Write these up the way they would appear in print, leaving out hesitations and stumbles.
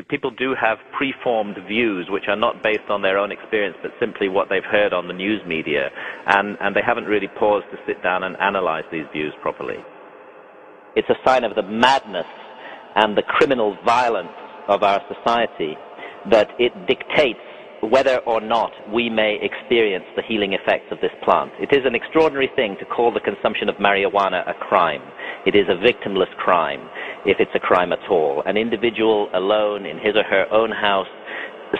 people do have preformed views which are not based on their own experience but simply what they've heard on the news media, and they haven't really paused to sit down and analyze these views properly. It's a sign of the madness and the criminal violence of our society that it dictates whether or not we may experience the healing effects of this plant. It is an extraordinary thing to call the consumption of marijuana a crime. It is a victimless crime, if it's a crime at all. An individual alone in his or her own house,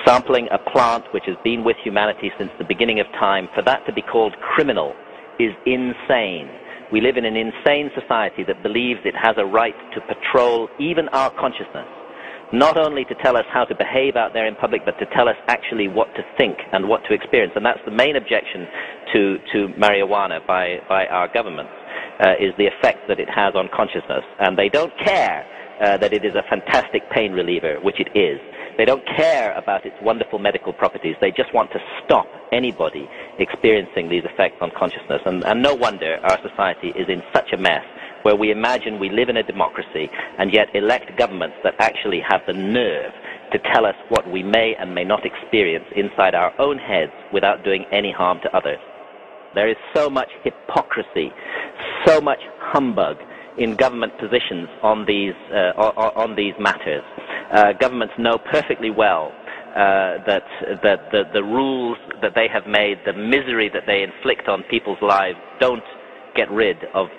sampling a plant which has been with humanity since the beginning of time, for that to be called criminal is insane. We live in an insane society that believes it has a right to patrol even our consciousness. Not only to tell us how to behave out there in public, but to tell us actually what to think and what to experience. And that's the main objection to marijuana by our governments, is the effect that it has on consciousness. And they don't care that it is a fantastic pain reliever, which it is. They don't care about its wonderful medical properties. They just want to stop anybody experiencing these effects on consciousness. And no wonder our society is in such a mess, where we imagine we live in a democracy and yet elect governments that actually have the nerve to tell us what we may and may not experience inside our own heads without doing any harm to others. There is so much hypocrisy, so much humbug in government positions on these matters. Governments know perfectly well that the rules that they have made, the misery that they inflict on people's lives, don't get rid of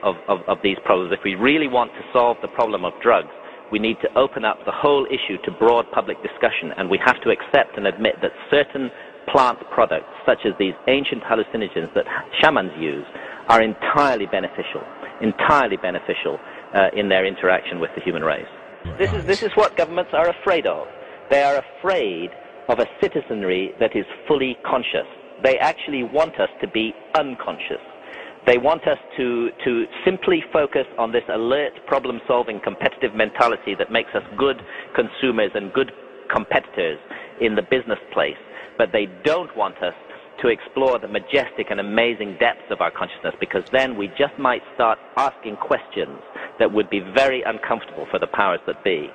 these problems. If we really want to solve the problem of drugs, we need to open up the whole issue to broad public discussion, and we have to accept and admit that certain plant products, such as these ancient hallucinogens that shamans use, are entirely beneficial in their interaction with the human race. This is what governments are afraid of. They are afraid of a citizenry that is fully conscious. They actually want us to be unconscious. They want us to simply focus on this alert, problem-solving, competitive mentality that makes us good consumers and good competitors in the business place. But they don't want us to explore the majestic and amazing depths of our consciousness, because then we just might start asking questions that would be very uncomfortable for the powers that be.